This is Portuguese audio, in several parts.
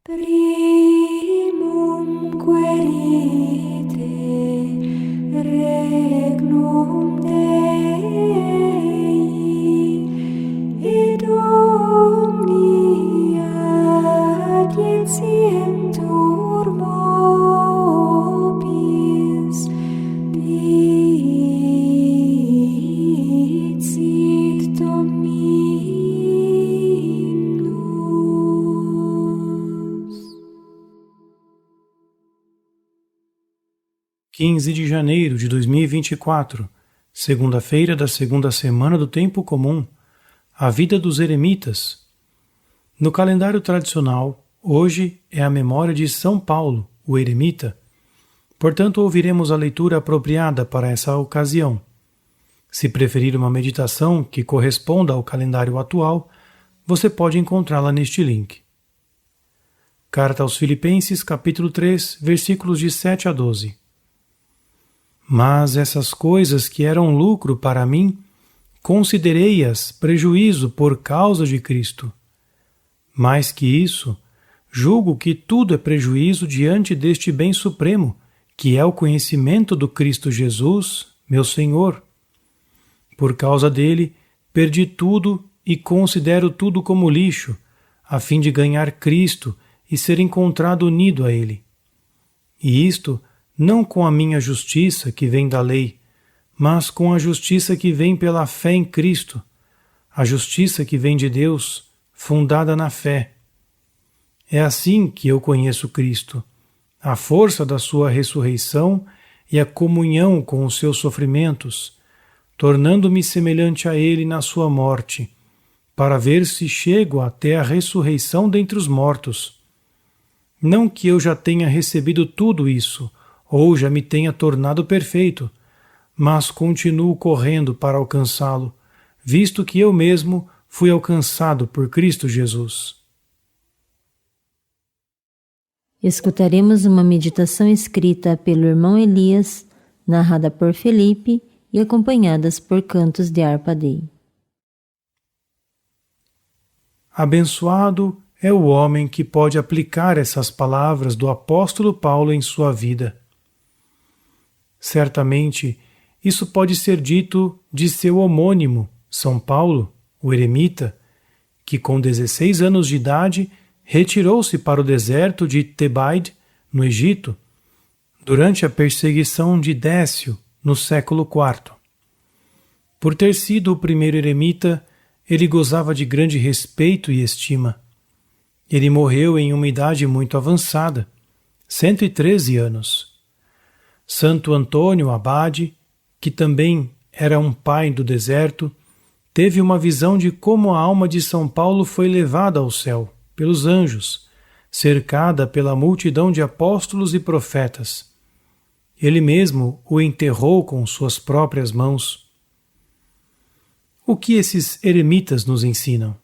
Primum querite regnum Dei et omnia adientientur vobis dicit Dominus. 15 de janeiro de 2024, segunda-feira da segunda semana do Tempo Comum, a vida dos eremitas. No calendário tradicional, hoje é a memória de São Paulo, o eremita. Portanto, ouviremos a leitura apropriada para essa ocasião. Se preferir uma meditação que corresponda ao calendário atual, você pode encontrá-la neste link. Carta aos Filipenses, capítulo 3, versículos de 7 a 12. Mas essas coisas que eram lucro para mim, considerei-as prejuízo por causa de Cristo. Mais que isso, julgo que tudo é prejuízo diante deste bem supremo, que é o conhecimento do Cristo Jesus, meu Senhor. Por causa dele, perdi tudo e considero tudo como lixo, a fim de ganhar Cristo e ser encontrado unido a ele. E isto não com a minha justiça que vem da lei, mas com a justiça que vem pela fé em Cristo, a justiça que vem de Deus, fundada na fé. É assim que eu conheço Cristo, a força da sua ressurreição e a comunhão com os seus sofrimentos, tornando-me semelhante a ele na sua morte, para ver se chego até a ressurreição dentre os mortos. Não que eu já tenha recebido tudo isso, ou já me tenha tornado perfeito, mas continuo correndo para alcançá-lo, visto que eu mesmo fui alcançado por Cristo Jesus. Escutaremos uma meditação escrita pelo irmão Elias, narrada por Felipe e acompanhadas por cantos de harpa Dei. Abençoado é o homem que pode aplicar essas palavras do apóstolo Paulo em sua vida. Certamente, isso pode ser dito de seu homônimo, São Paulo, o eremita, que com 16 anos de idade retirou-se para o deserto de Tebaide, no Egito, durante a perseguição de Décio, no século IV. Por ter sido o primeiro eremita, ele gozava de grande respeito e estima. Ele morreu em uma idade muito avançada, 113 anos. Santo Antônio Abade, que também era um pai do deserto, teve uma visão de como a alma de São Paulo foi levada ao céu, pelos anjos, cercada pela multidão de apóstolos e profetas. Ele mesmo o enterrou com suas próprias mãos. O que esses eremitas nos ensinam?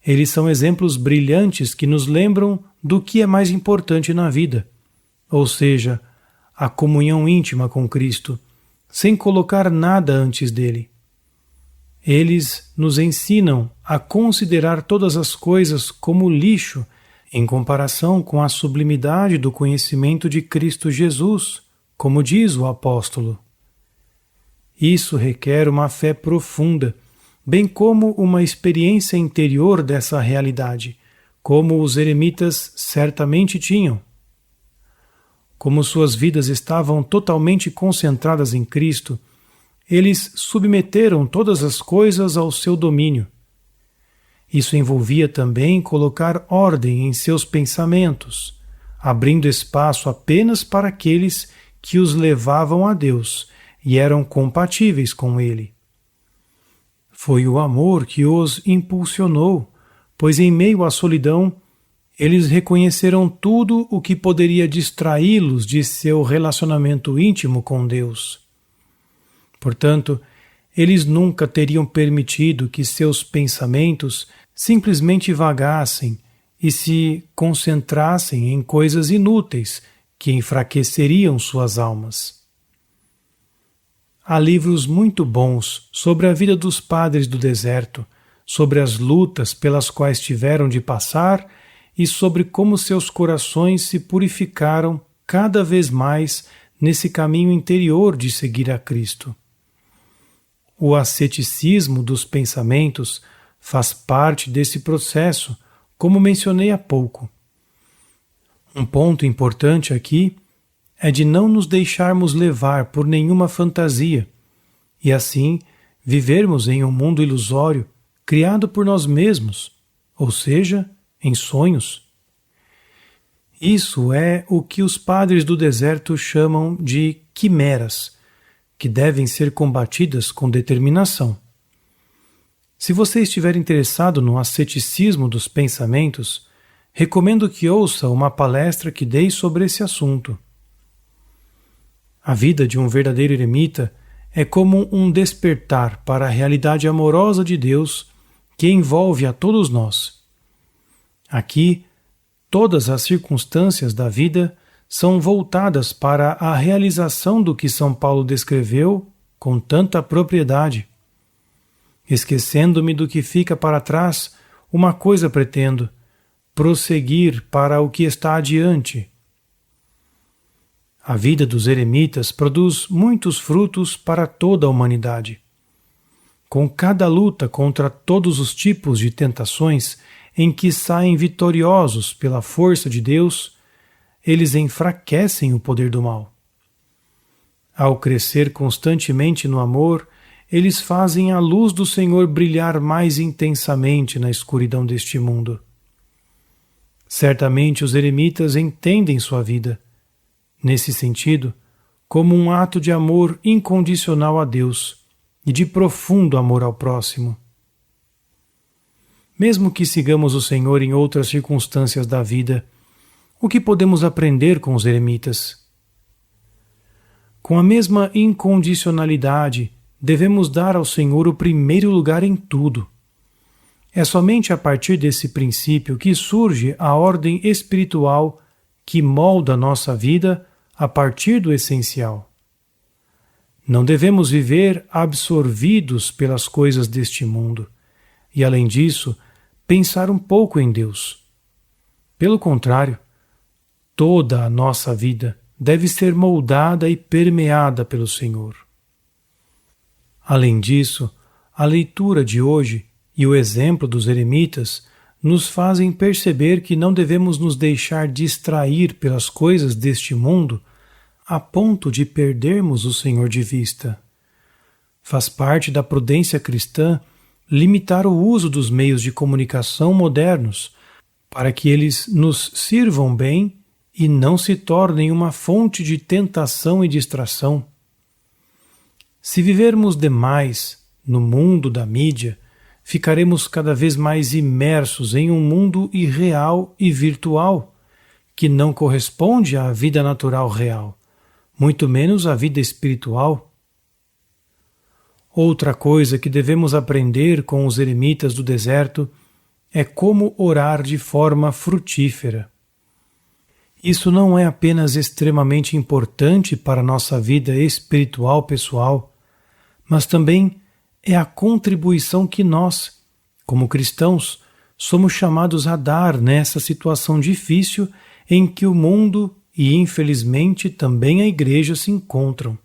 Eles são exemplos brilhantes que nos lembram do que é mais importante na vida, ou seja, a comunhão íntima com Cristo, sem colocar nada antes dele. Eles nos ensinam a considerar todas as coisas como lixo em comparação com a sublimidade do conhecimento de Cristo Jesus, como diz o apóstolo. Isso requer uma fé profunda, bem como uma experiência interior dessa realidade, como os eremitas certamente tinham. Como suas vidas estavam totalmente concentradas em Cristo, eles submeteram todas as coisas ao seu domínio. Isso envolvia também colocar ordem em seus pensamentos, abrindo espaço apenas para aqueles que os levavam a Deus e eram compatíveis com Ele. Foi o amor que os impulsionou, pois em meio à solidão, eles reconheceram tudo o que poderia distraí-los de seu relacionamento íntimo com Deus. Portanto, eles nunca teriam permitido que seus pensamentos simplesmente vagassem e se concentrassem em coisas inúteis que enfraqueceriam suas almas. Há livros muito bons sobre a vida dos padres do deserto, sobre as lutas pelas quais tiveram de passar e sobre como seus corações se purificaram cada vez mais nesse caminho interior de seguir a Cristo. O asceticismo dos pensamentos faz parte desse processo, como mencionei há pouco. Um ponto importante aqui é de não nos deixarmos levar por nenhuma fantasia e, assim, vivermos em um mundo ilusório criado por nós mesmos, ou seja, em sonhos. Isso é o que os padres do deserto chamam de quimeras, que devem ser combatidas com determinação. Se você estiver interessado no asceticismo dos pensamentos, recomendo que ouça uma palestra que dei sobre esse assunto. A vida de um verdadeiro eremita é como um despertar para a realidade amorosa de Deus que envolve a todos nós. Aqui, todas as circunstâncias da vida são voltadas para a realização do que São Paulo descreveu com tanta propriedade. Esquecendo-me do que fica para trás, uma coisa pretendo: prosseguir para o que está adiante. A vida dos eremitas produz muitos frutos para toda a humanidade. Com cada luta contra todos os tipos de tentações em que saem vitoriosos pela força de Deus, eles enfraquecem o poder do mal. Ao crescer constantemente no amor, eles fazem a luz do Senhor brilhar mais intensamente na escuridão deste mundo. Certamente os eremitas entendem sua vida, nesse sentido, como um ato de amor incondicional a Deus e de profundo amor ao próximo. Mesmo que sigamos o Senhor em outras circunstâncias da vida, o que podemos aprender com os eremitas? Com a mesma incondicionalidade, devemos dar ao Senhor o primeiro lugar em tudo. É somente a partir desse princípio que surge a ordem espiritual que molda nossa vida a partir do essencial. Não devemos viver absorvidos pelas coisas deste mundo e, além disso, pensar um pouco em Deus. Pelo contrário, toda a nossa vida deve ser moldada e permeada pelo Senhor. Além disso, a leitura de hoje e o exemplo dos eremitas nos fazem perceber que não devemos nos deixar distrair pelas coisas deste mundo a ponto de perdermos o Senhor de vista. Faz parte da prudência cristã limitar o uso dos meios de comunicação modernos para que eles nos sirvam bem e não se tornem uma fonte de tentação e distração. Se vivermos demais no mundo da mídia, ficaremos cada vez mais imersos em um mundo irreal e virtual, que não corresponde à vida natural real, muito menos à vida espiritual. Outra coisa que devemos aprender com os eremitas do deserto é como orar de forma frutífera. Isso não é apenas extremamente importante para a nossa vida espiritual pessoal, mas também é a contribuição que nós, como cristãos, somos chamados a dar nessa situação difícil em que o mundo e, infelizmente, também a Igreja se encontram.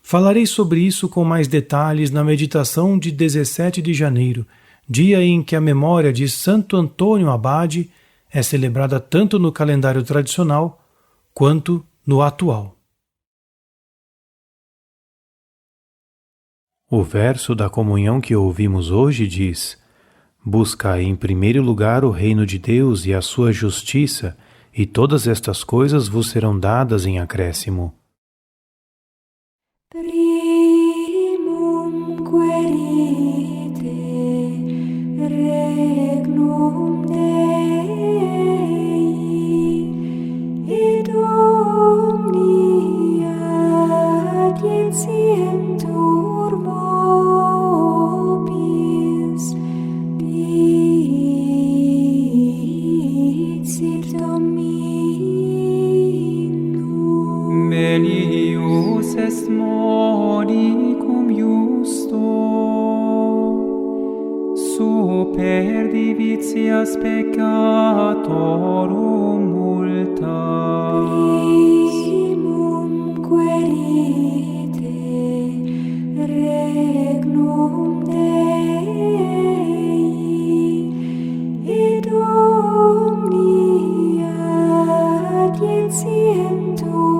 Falarei sobre isso com mais detalhes na meditação de 17 de janeiro, dia em que a memória de Santo Antônio Abade é celebrada tanto no calendário tradicional quanto no atual. O verso da comunhão que ouvimos hoje diz: buscai em primeiro lugar o reino de Deus e a sua justiça, e todas estas coisas vos serão dadas em acréscimo. Primum querite regnum Dei et omnia adientientur vobis dicit Dominum. Melius est modicum justo, per divitias peccatorum multas. Primum querite regnum Dei, et omnia adientientur